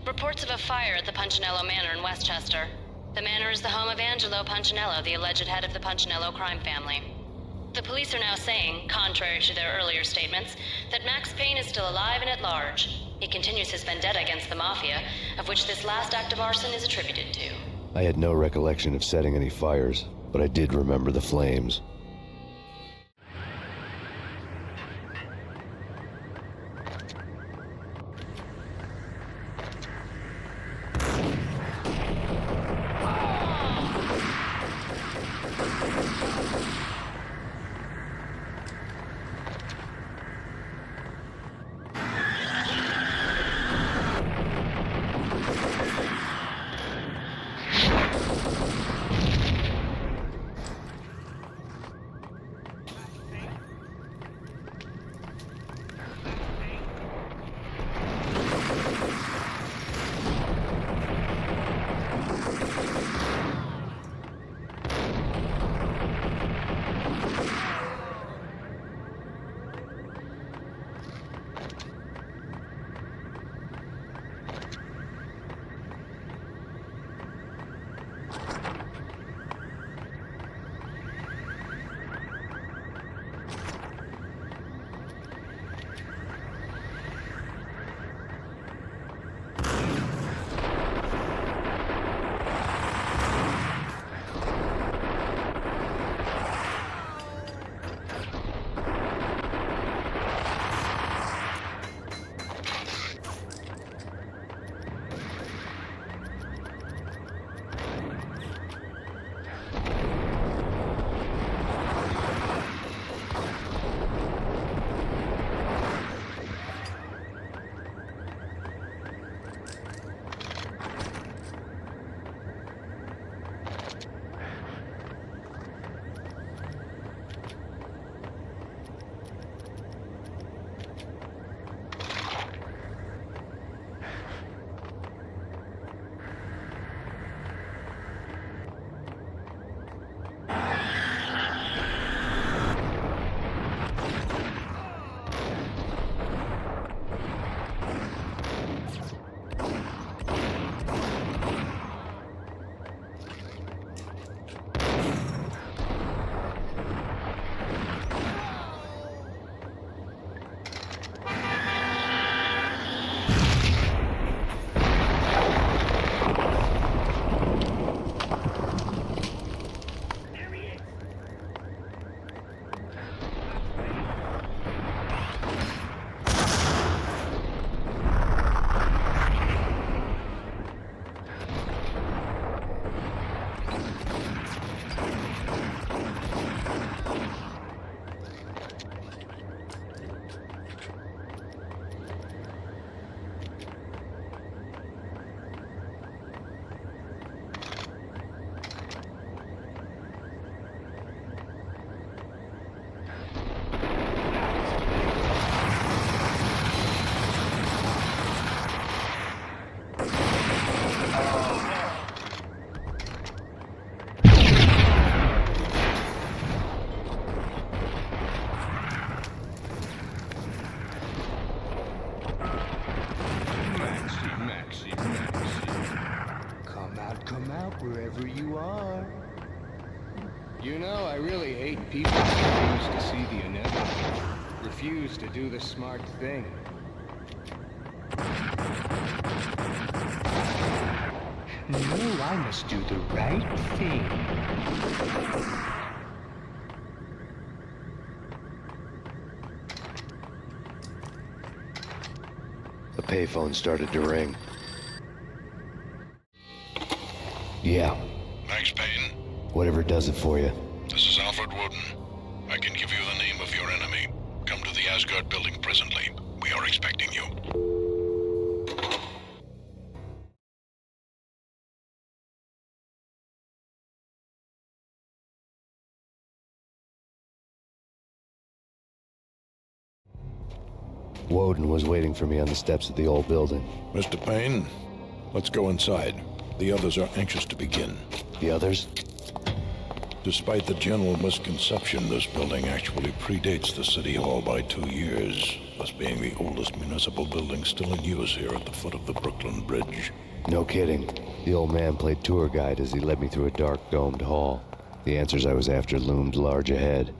Reports of a fire at the Punchinello Manor in Westchester. The manor is the home of Angelo Punchinello, the alleged head of the Punchinello crime family. The police are now saying, contrary to their earlier statements, that Max Payne is still alive and at large. He continues his vendetta against the Mafia, of which this last act of arson is attributed to. I had no recollection of setting any fires, but I did remember the flames. Wherever you are. You know, I really hate people who refuse to see the inevitable, refuse to do the smart thing. No, I must do the right thing. The payphone started to ring. Yeah. Max Payne? Whatever does it for you. This is Alfred Woden. I can give you the name of your enemy. Come to the Asgard building presently. We are expecting you. Woden was waiting for me on the steps of the old building. Mr. Payne, let's go inside. The others are anxious to begin. The others? Despite the general misconception, this building actually predates the City Hall by 2 years, thus being the oldest municipal building still in use here at the foot of the Brooklyn Bridge. No kidding. The old man played tour guide as he led me through a dark domed hall. The answers I was after loomed large ahead.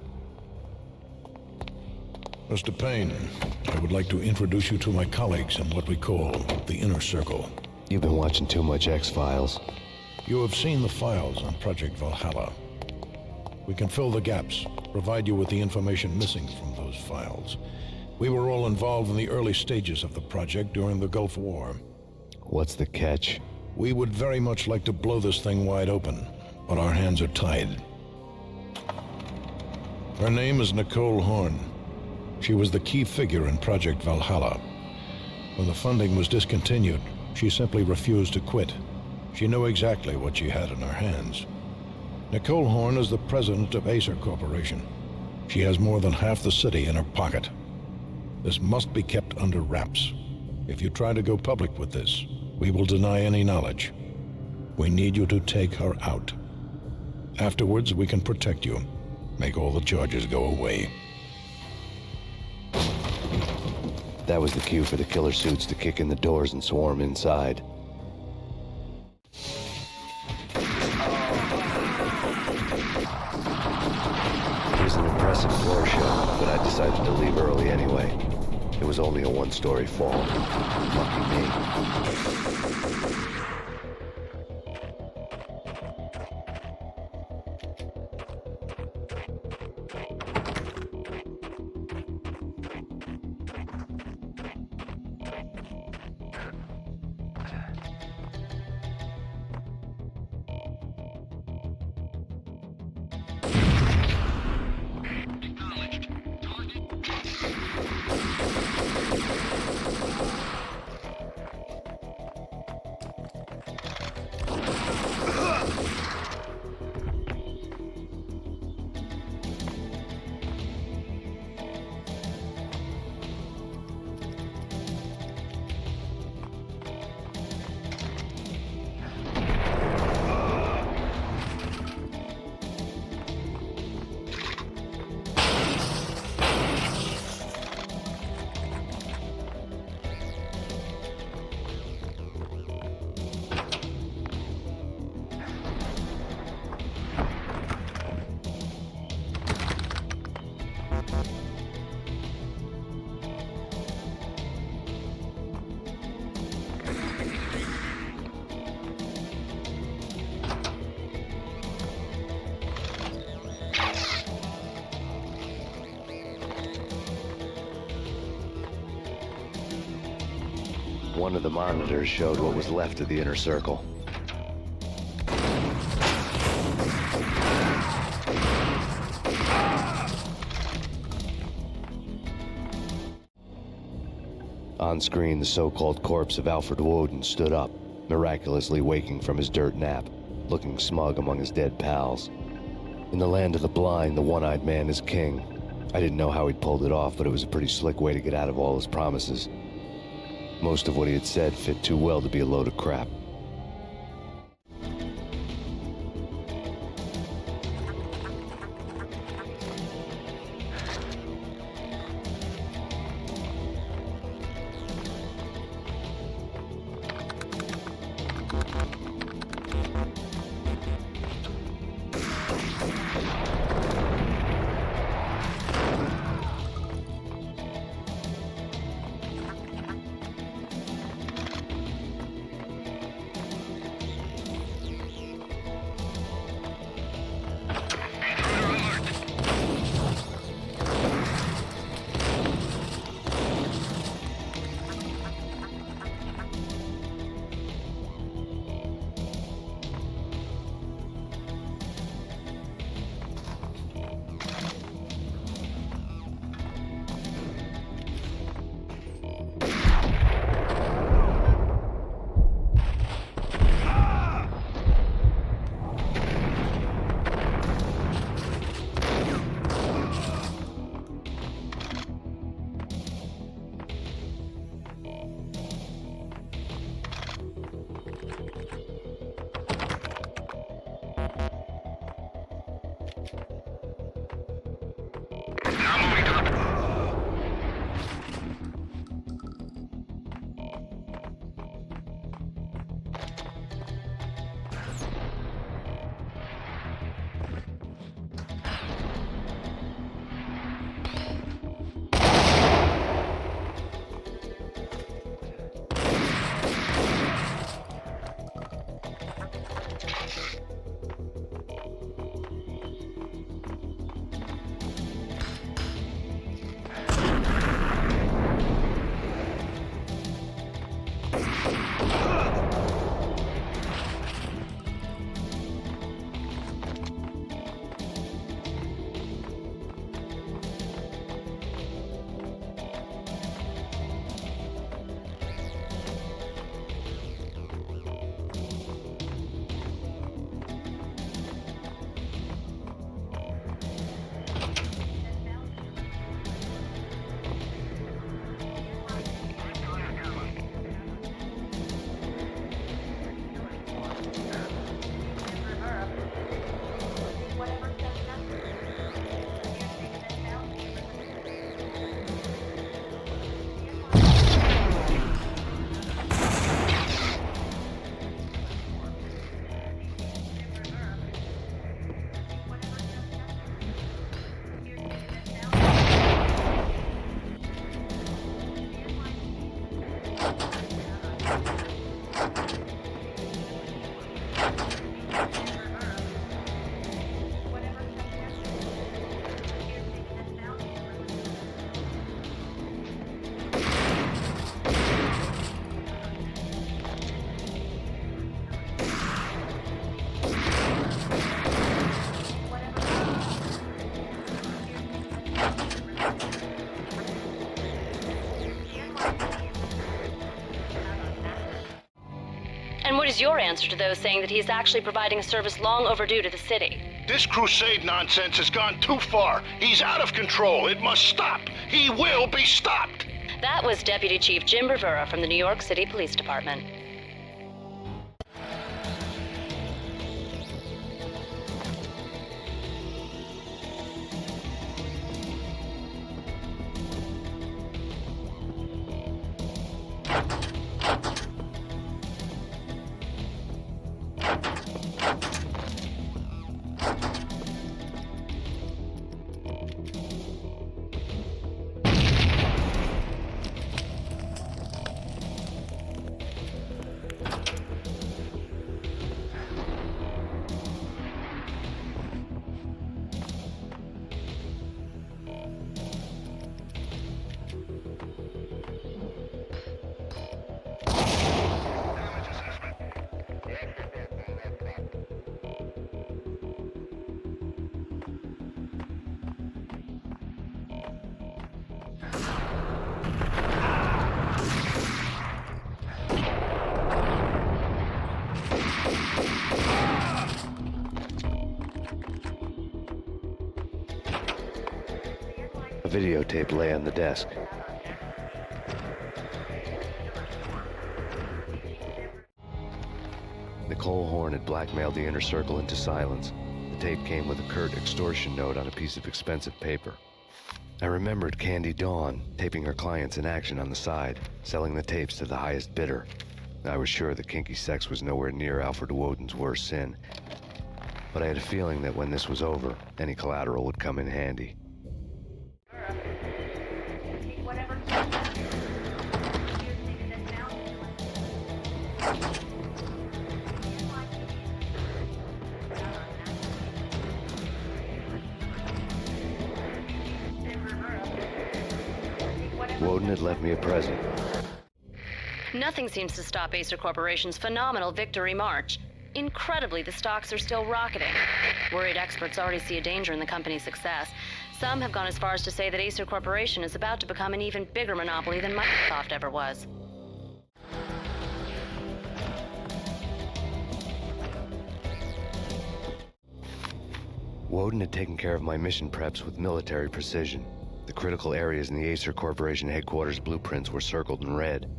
Mr. Payne, I would like to introduce you to my colleagues in what we call the Inner Circle. You've been watching too much X-Files. You have seen the files on Project Valhalla. We can fill the gaps, provide you with the information missing from those files. We were all involved in the early stages of the project during the Gulf War. What's the catch? We would very much like to blow this thing wide open, but our hands are tied. Her name is Nicole Horn. She was the key figure in Project Valhalla. When the funding was discontinued, she simply refused to quit. She knew exactly what she had in her hands. Nicole Horn is the president of Acer Corporation. She has more than half the city in her pocket. This must be kept under wraps. If you try to go public with this, we will deny any knowledge. We need you to take her out. Afterwards, we can protect you. Make all the charges go away. That was the cue for the killer suits to kick in the doors and swarm inside. It was an impressive floor show, but I decided to leave early anyway. It was only a one-story fall. Lucky me. One of the monitors showed what was left of the inner circle. On screen, the so-called corpse of Alfred Woden stood up, miraculously waking from his dirt nap, looking smug among his dead pals. In the land of the blind, the one-eyed man is king. I didn't know how he'd pulled it off, but it was a pretty slick way to get out of all his promises. Most of what he had said fit too well to be a load of crap. And what is your answer to those saying that he is actually providing a service long overdue to the city? This crusade nonsense has gone too far. He's out of control. It must stop. He will be stopped. That was Deputy Chief Jim Rivera from the New York City Police Department. A videotape lay on the desk. Nicole Horn had blackmailed the inner circle into silence. The tape came with a curt extortion note on a piece of expensive paper. I remembered Candy Dawn taping her clients in action on the side, selling the tapes to the highest bidder. I was sure that kinky sex was nowhere near Alfred Woden's worst sin, but I had a feeling that when this was over, any collateral would come in handy. Woden had left me a present. Nothing seems to stop Acer Corporation's phenomenal victory march. Incredibly, the stocks are still rocketing. Worried experts already see a danger in the company's success. Some have gone as far as to say that Acer Corporation is about to become an even bigger monopoly than Microsoft ever was. Woden had taken care of my mission preps with military precision. The critical areas in the Acer Corporation headquarters blueprints were circled in red.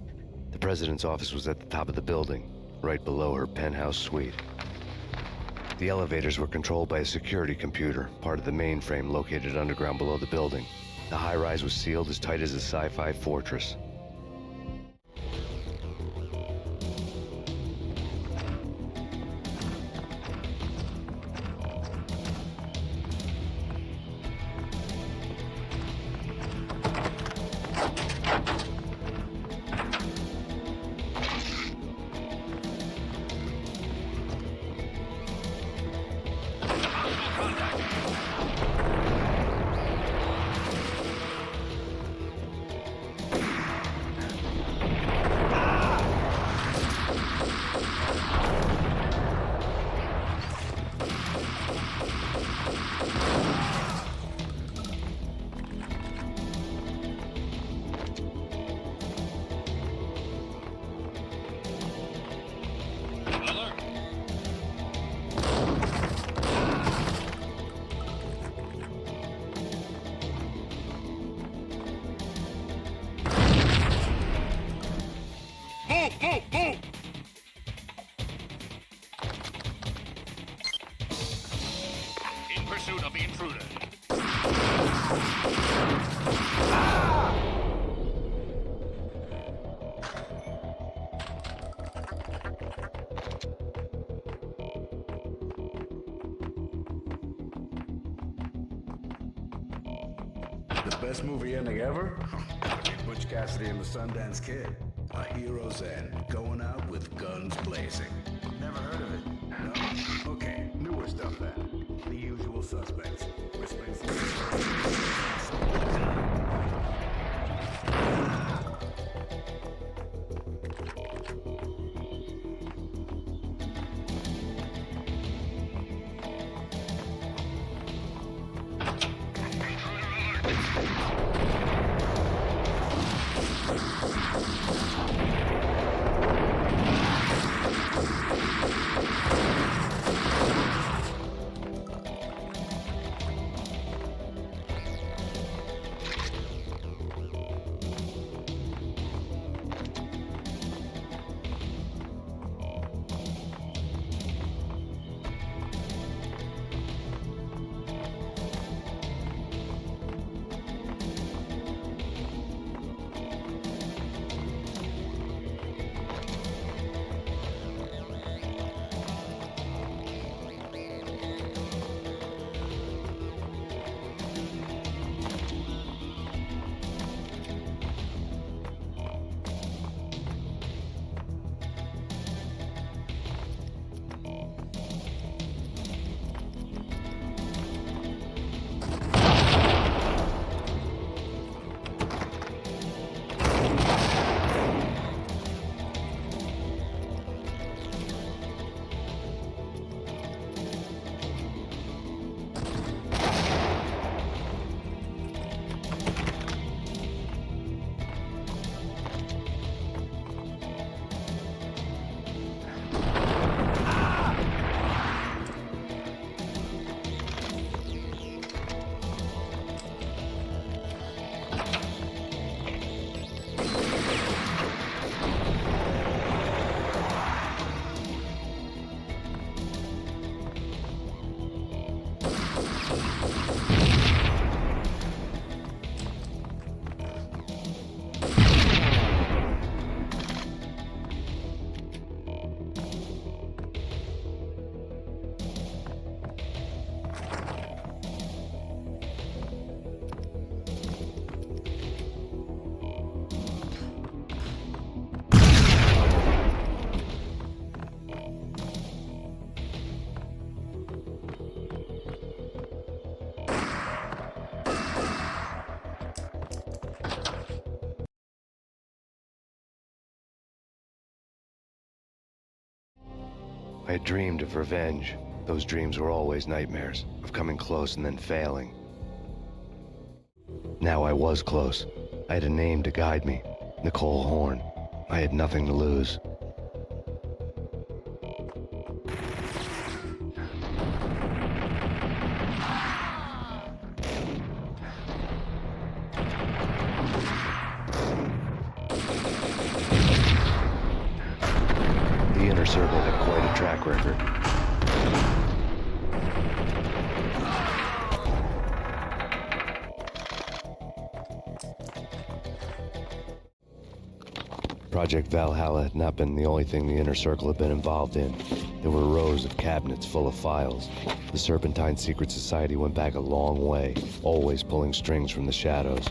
The president's office was at the top of the building, right below her penthouse suite. The elevators were controlled by a security computer, part of the mainframe located underground below the building. The high-rise was sealed as tight as a sci-fi fortress. In pursuit of the intruder. The best movie ending ever? Butch Cassidy and the Sundance Kid. A hero's end, going out with guns blazing. Never heard of it? No? Okay, newer stuff then. The Usual Suspects. I had dreamed of revenge. Those dreams were always nightmares, of coming close and then failing. Now I was close. I had a name to guide me, Nicole Horn. I had nothing to lose. The Inner Circle had quite a track record. Project Valhalla had not been the only thing the Inner Circle had been involved in. There were rows of cabinets full of files. The Serpentine Secret Society went back a long way, always pulling strings from the shadows.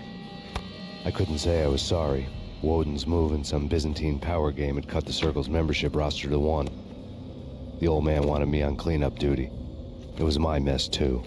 I couldn't say I was sorry. Woden's move in some Byzantine power game had cut the Circle's membership roster to 1. The old man wanted me on cleanup duty. It was my mess, too.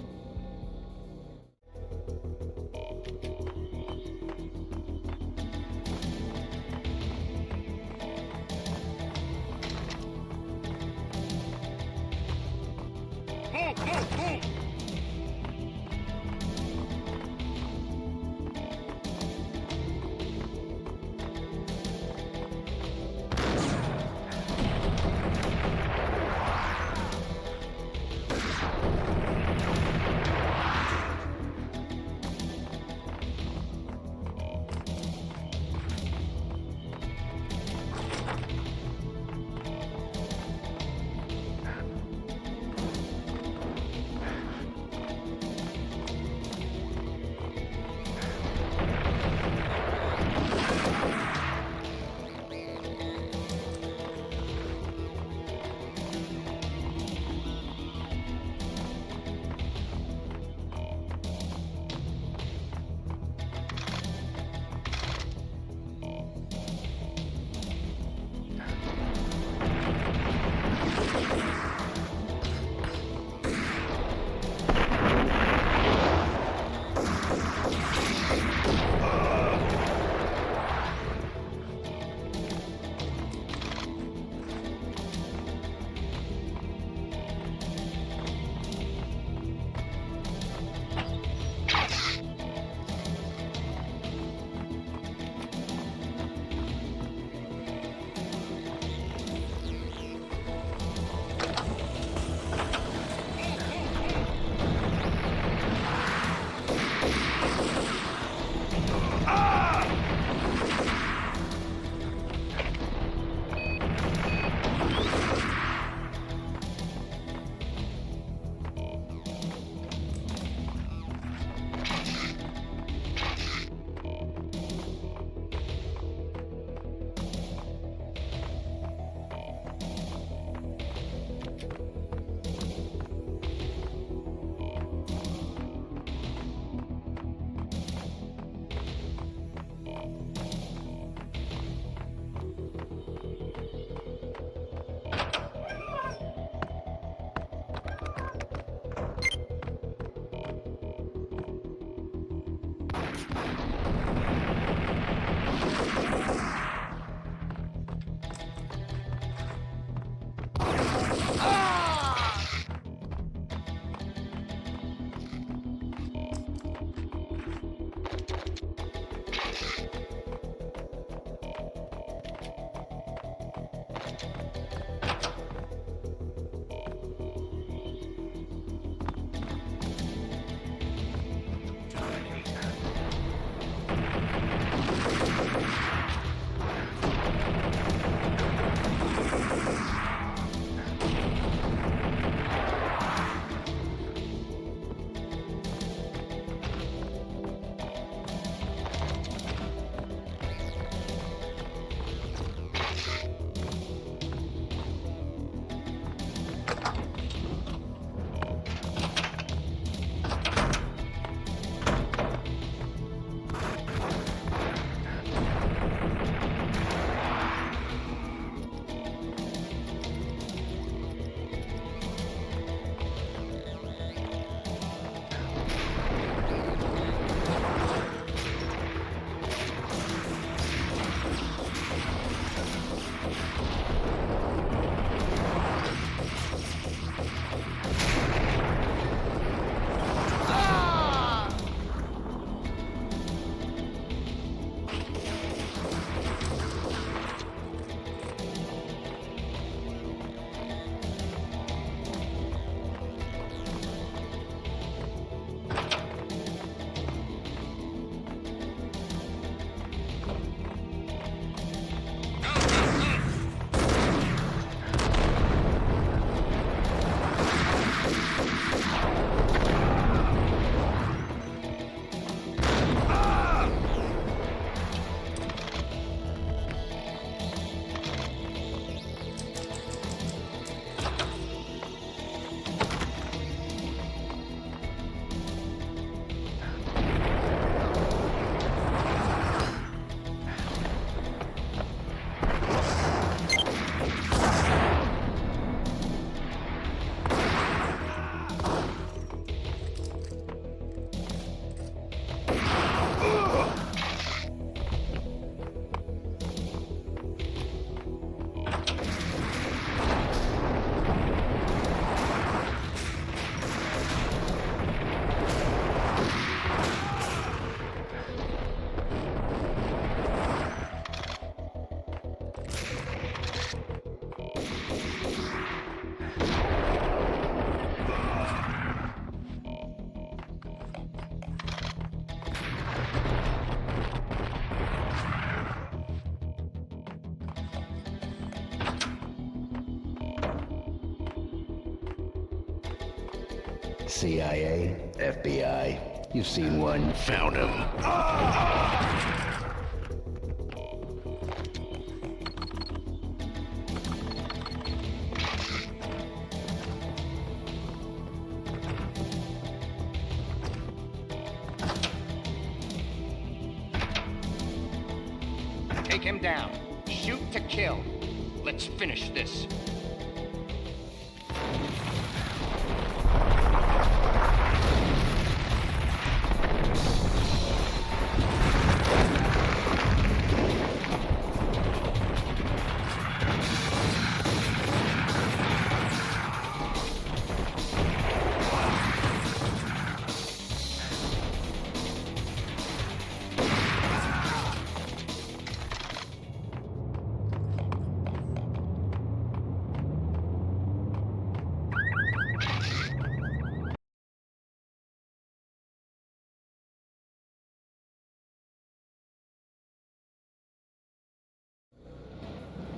CIA, FBI, you've seen one. Found him. Take him down. Shoot to kill. Let's finish this.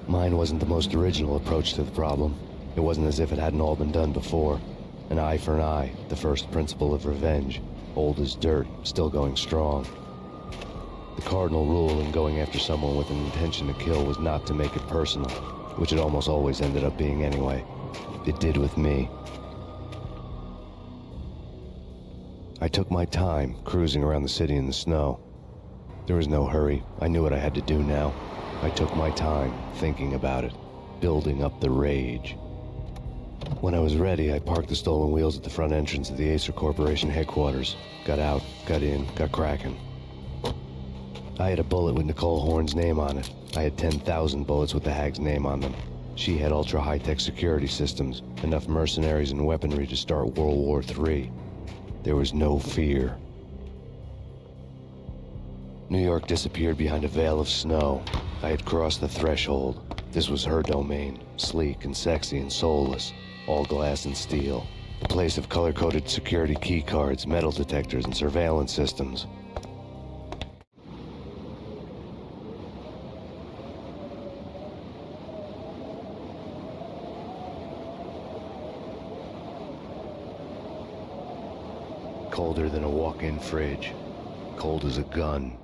Mine wasn't the most original approach to the problem. It wasn't as if it hadn't all been done before. An eye for an eye, the first principle of revenge. Old as dirt, still going strong. The cardinal rule in going after someone with an intention to kill was not to make it personal, which it almost always ended up being anyway. It did with me. I took my time, cruising around the city in the snow. There was no hurry. I knew what I had to do now. I took my time, thinking about it, building up the rage. When I was ready, I parked the stolen wheels at the front entrance of the Acer Corporation headquarters. Got out, got in, got cracking. I had a bullet with Nicole Horn's name on it. I had 10,000 bullets with the hag's name on them. She had ultra-high-tech security systems, enough mercenaries and weaponry to start World War III. There was no fear. New York disappeared behind a veil of snow. I had crossed the threshold. This was her domain, sleek and sexy and soulless, all glass and steel. A place of color-coded security keycards, metal detectors, and surveillance systems. Colder than a walk-in fridge. Cold as a gun.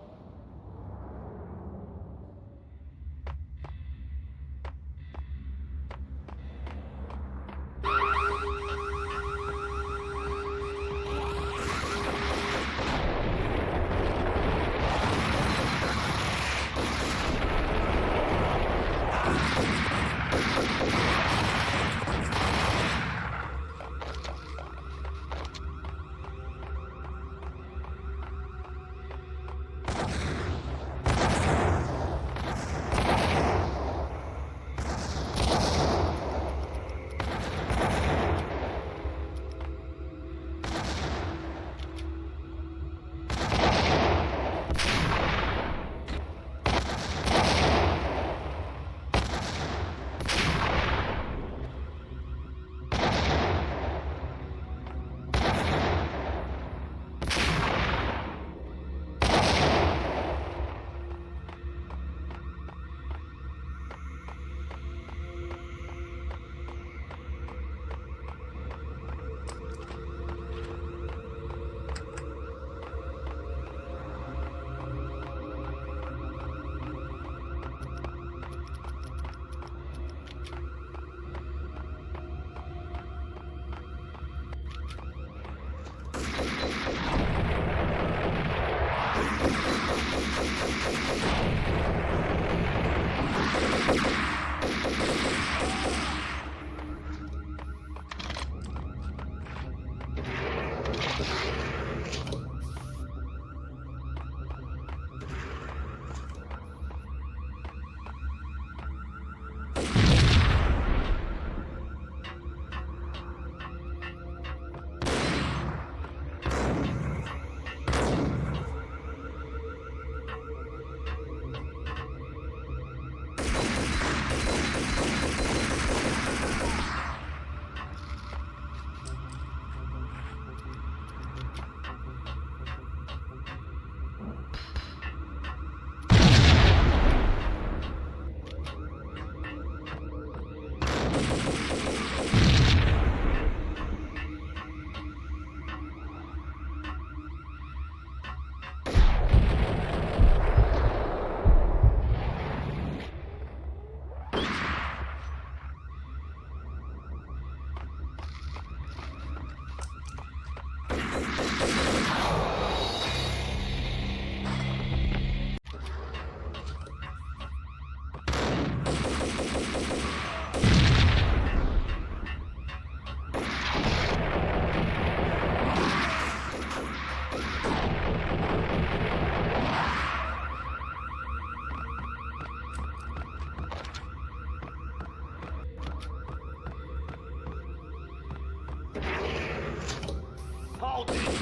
Hold it!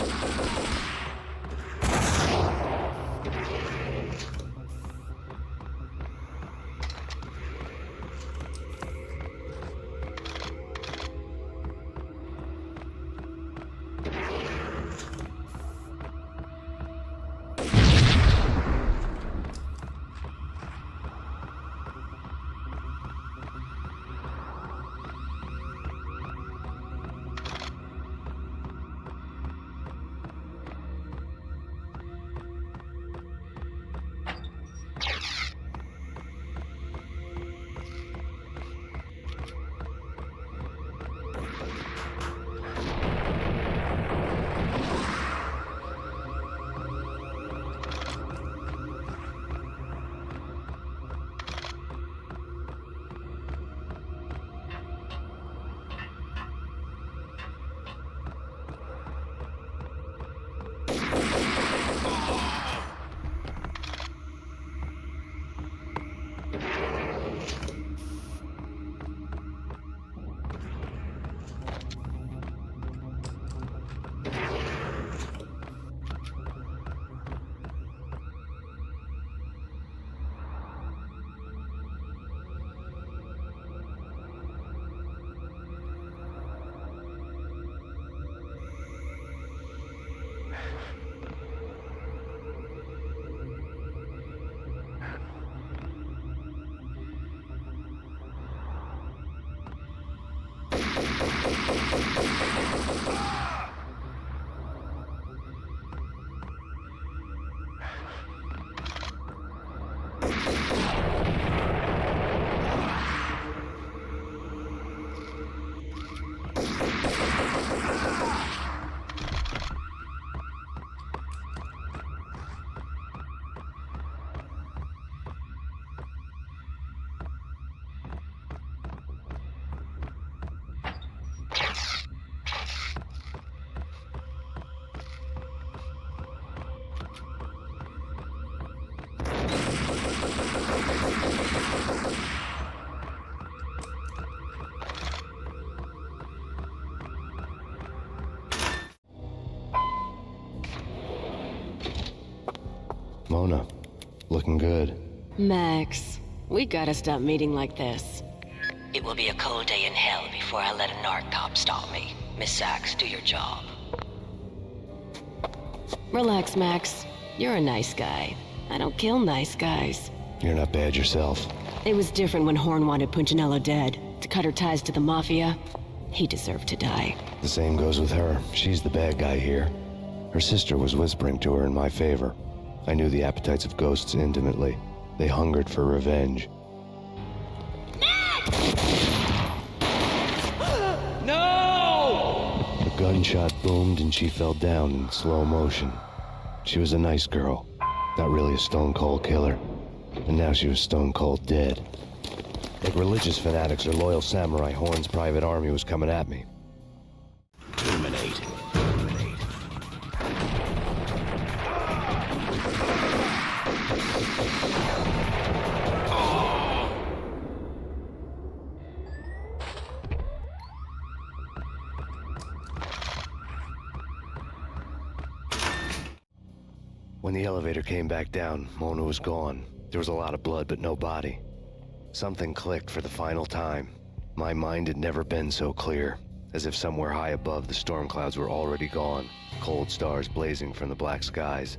Mona, looking good. Max, we gotta stop meeting like this. It will be a cold day in hell before I let a narc cop stop me. Miss Sachs, do your job. Relax, Max. You're a nice guy. I don't kill nice guys. You're not bad yourself. It was different when Horn wanted Punchinello dead. To cut her ties to the Mafia. He deserved to die. The same goes with her. She's the bad guy here. Her sister was whispering to her in my favor. I knew the appetites of ghosts intimately. They hungered for revenge. No! A gunshot boomed and she fell down in slow motion. She was a nice girl, not really a stone-cold killer. And now she was stone-cold dead. Like religious fanatics or loyal samurai, Horn's private army was coming at me. Terminate. When the elevator came back down, Mona was gone. There was a lot of blood, but no body. Something clicked for the final time. My mind had never been so clear, as if somewhere high above the storm clouds were already gone, cold stars blazing from the black skies.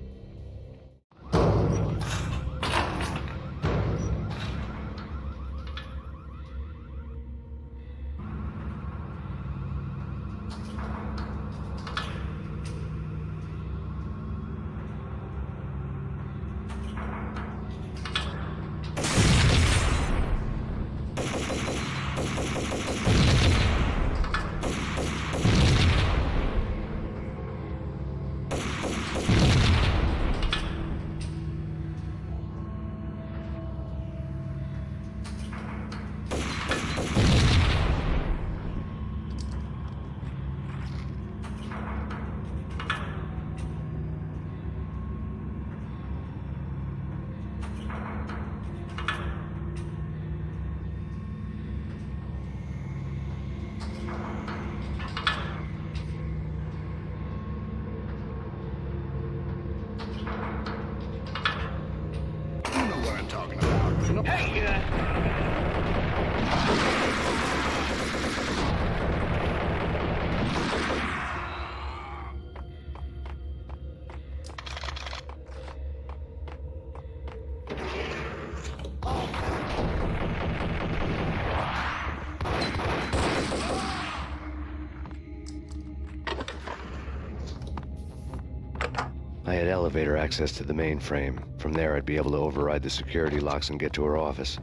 had elevator access to the mainframe. From there, I'd be able to override the security locks and get to her office.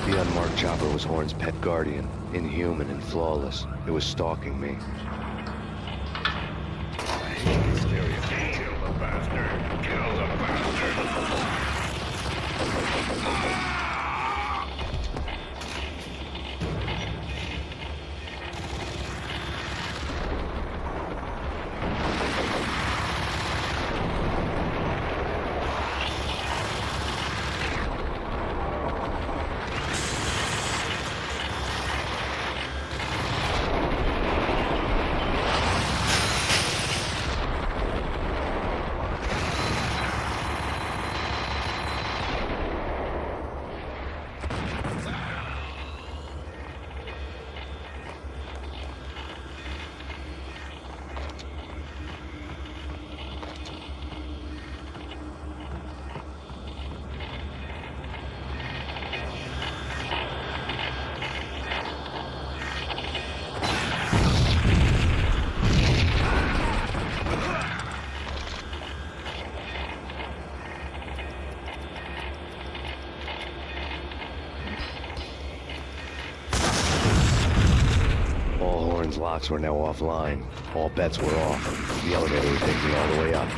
The unmarked chopper was Horn's pet guardian, inhuman and flawless. It was stalking me. Kill the bastard! Kill the bastard! Horn's locks were now offline. All bets were off. The elevator would take me all the way up.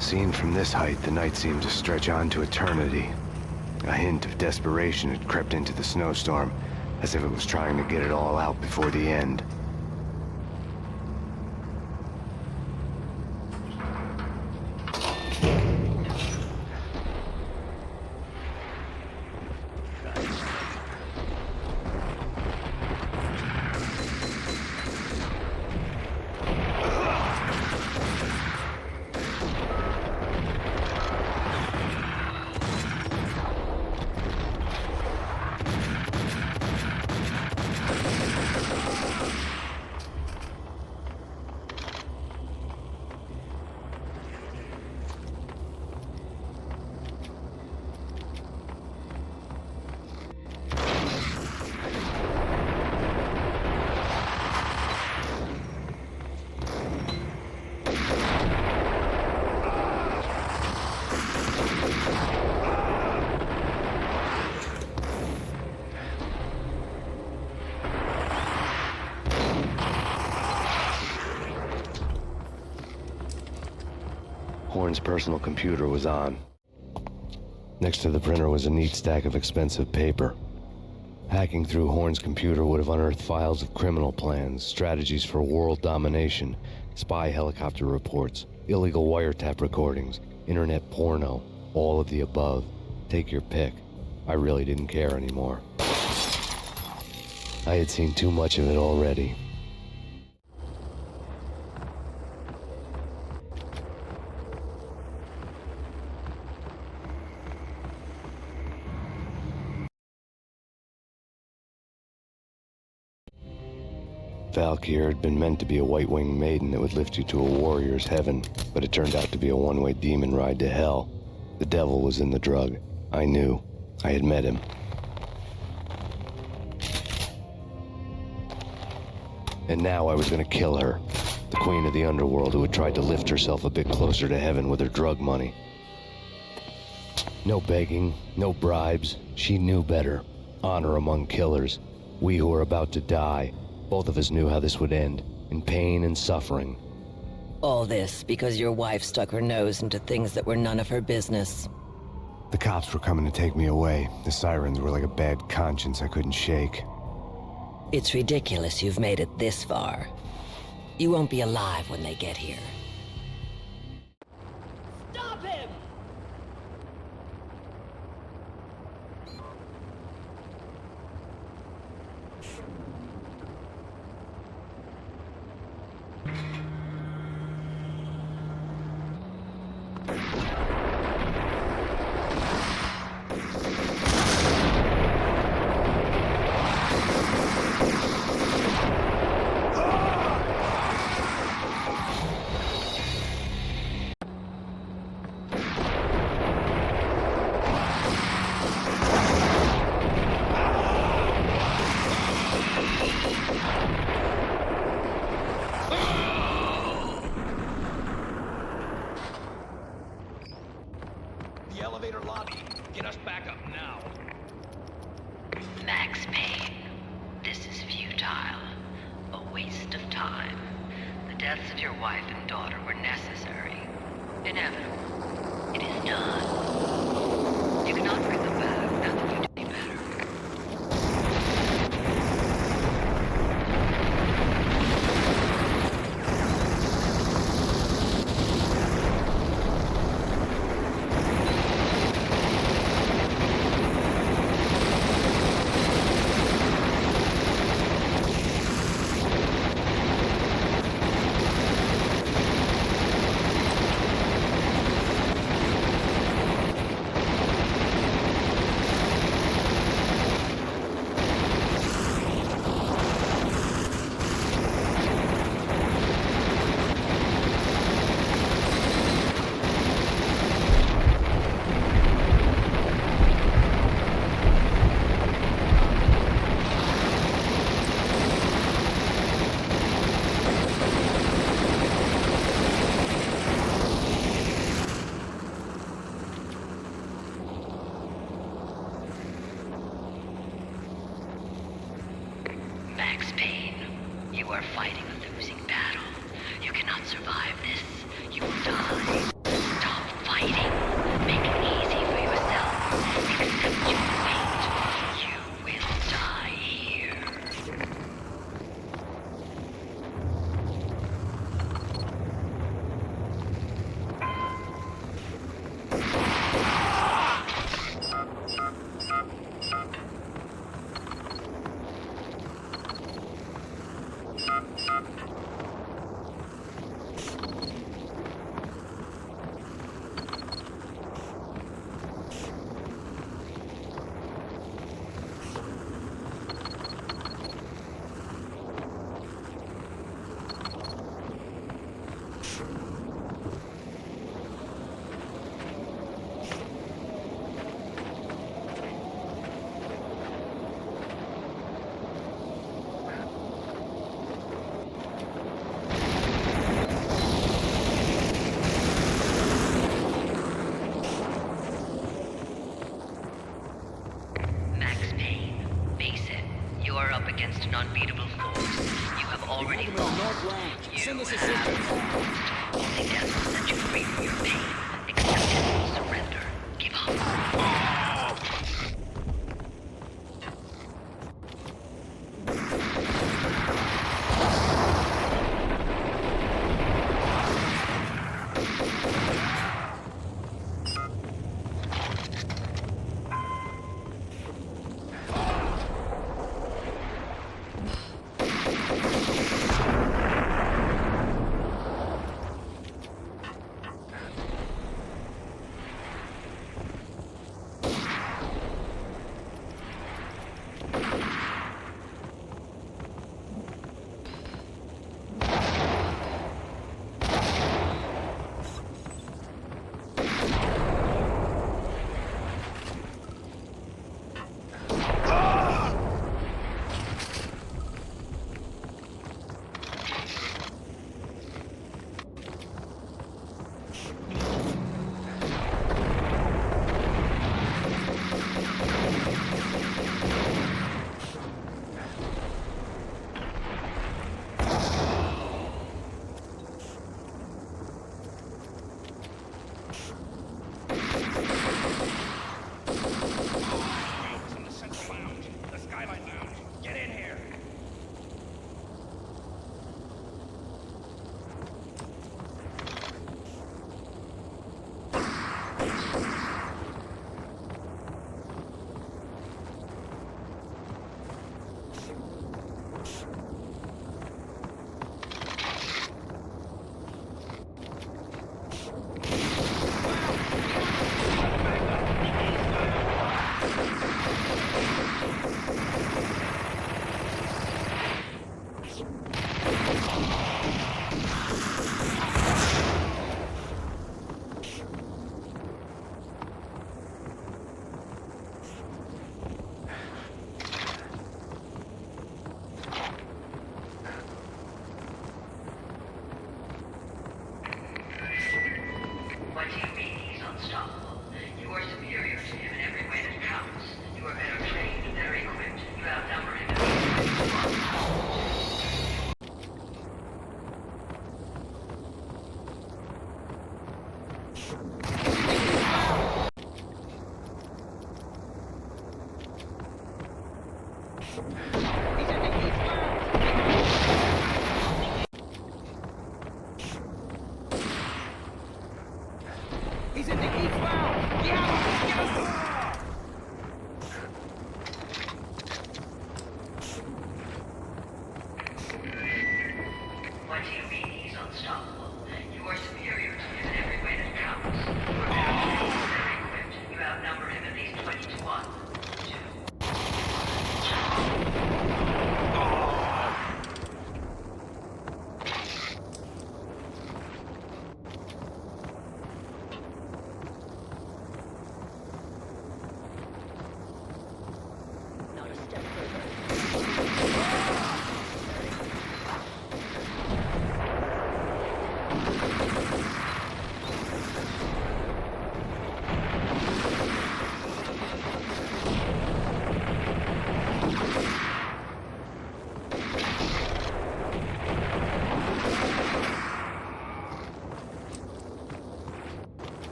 Seen from this height, the night seemed to stretch on to eternity. A hint of desperation had crept into the snowstorm, as if it was trying to get it all out before the end. Horn's personal computer was on. Next to the printer was a neat stack of expensive paper. Hacking through Horn's computer would have unearthed files of criminal plans, strategies for world domination, spy helicopter reports, illegal wiretap recordings, internet porno, all of the above. Take your pick. I really didn't care anymore. I had seen too much of it already. Valkyr had been meant to be a white-winged maiden that would lift you to a warrior's heaven, but it turned out to be a one-way demon ride to hell. The devil was in the drug. I knew. I had met him. And now I was gonna kill her. the queen of the underworld who had tried to lift herself a bit closer to heaven with her drug money. No begging, no bribes. She knew better. Honor among killers. We who were about to die. Both of us knew how this would end. In pain and suffering. All this because your wife stuck her nose into things that were none of her business. The cops were coming to take me away. The sirens were like a bad conscience I couldn't shake. It's ridiculous you've made it this far. You won't be alive when they get here. Stop him! The elevator lobby. Get us back up now. Max Payne, this is futile. A waste of time. The deaths of your wife and daughter were necessary. Inevitable. It is done. You cannot bring them back now that you do better. Max Payne, you are fighting a losing battle. You cannot survive this. You will die. Stop fighting. Make it easy for yourself. Accept your fate. You will die here. Against an unbeatable force. You have already lost. You have lost. Only death will set you free from your pain. Accept it. Surrender. Give up. He's in the east round! Yeah! What do you mean he's unstoppable? You are superior to him in every way that counts. You are very equipped. You outnumber him at least 20 to 1.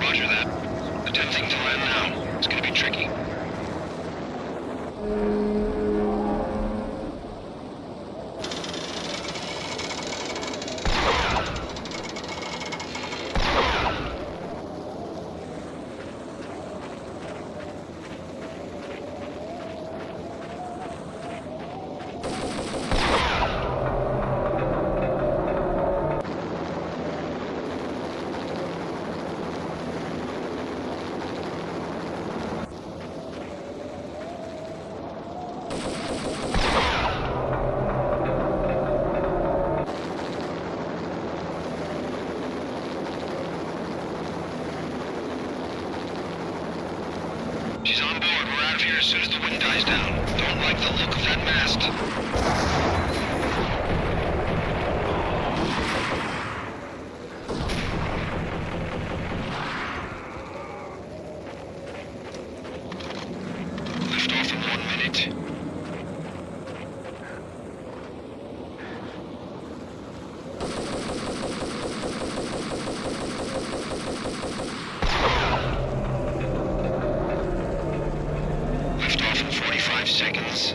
Roger that. Attempting to land now. It's gonna be tricky. She's on board. We're out of here as soon as the wind dies down. Don't like the look of that mast. Lift off in 1 minute. Lift off in 45 seconds.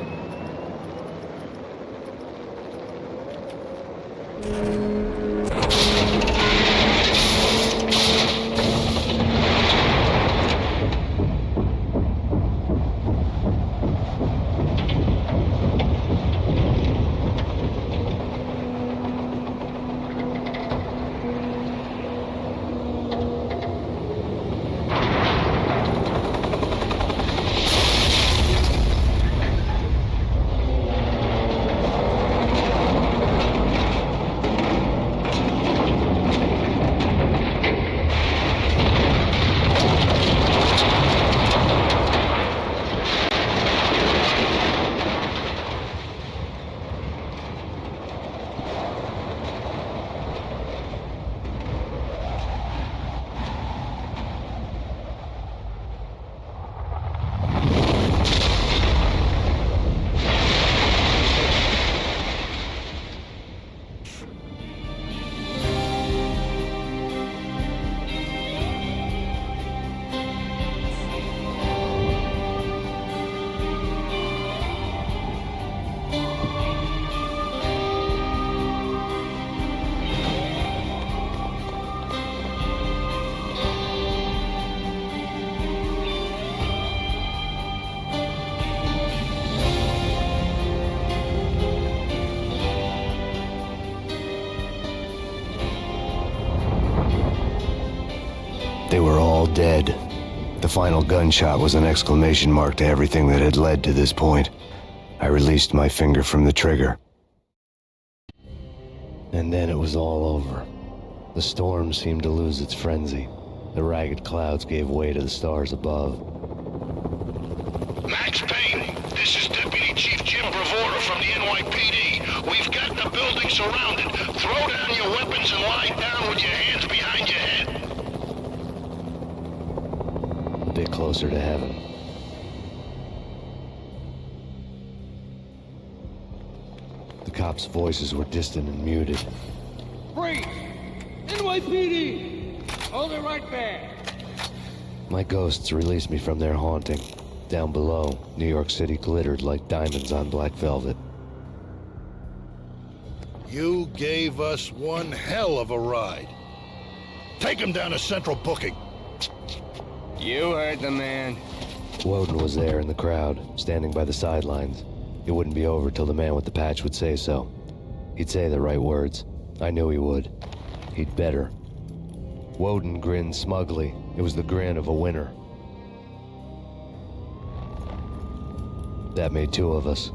They were all dead. The final gunshot was an exclamation mark to everything that had led to this point. I released my finger from the trigger. And then it was all over. The storm seemed to lose its frenzy. The ragged clouds gave way to the stars above. Max Payne, this is Deputy Chief Jim Bravura from the NYPD. We've got the building surrounded. Throw down your weapons and lie down with your hands behind your head. A bit closer to heaven. The cops' voices were distant and muted. Freeze! NYPD! Hold it right there! My ghosts released me from their haunting. Down below, New York City glittered like diamonds on black velvet. You gave us one hell of a ride. Take him down to Central Booking. You heard the man. Woden was there in the crowd, standing by the sidelines. It wouldn't be over till the man with the patch would say so. He'd say the right words. I knew he would. He'd better. Woden grinned smugly. It was the grin of a winner. That made two of us.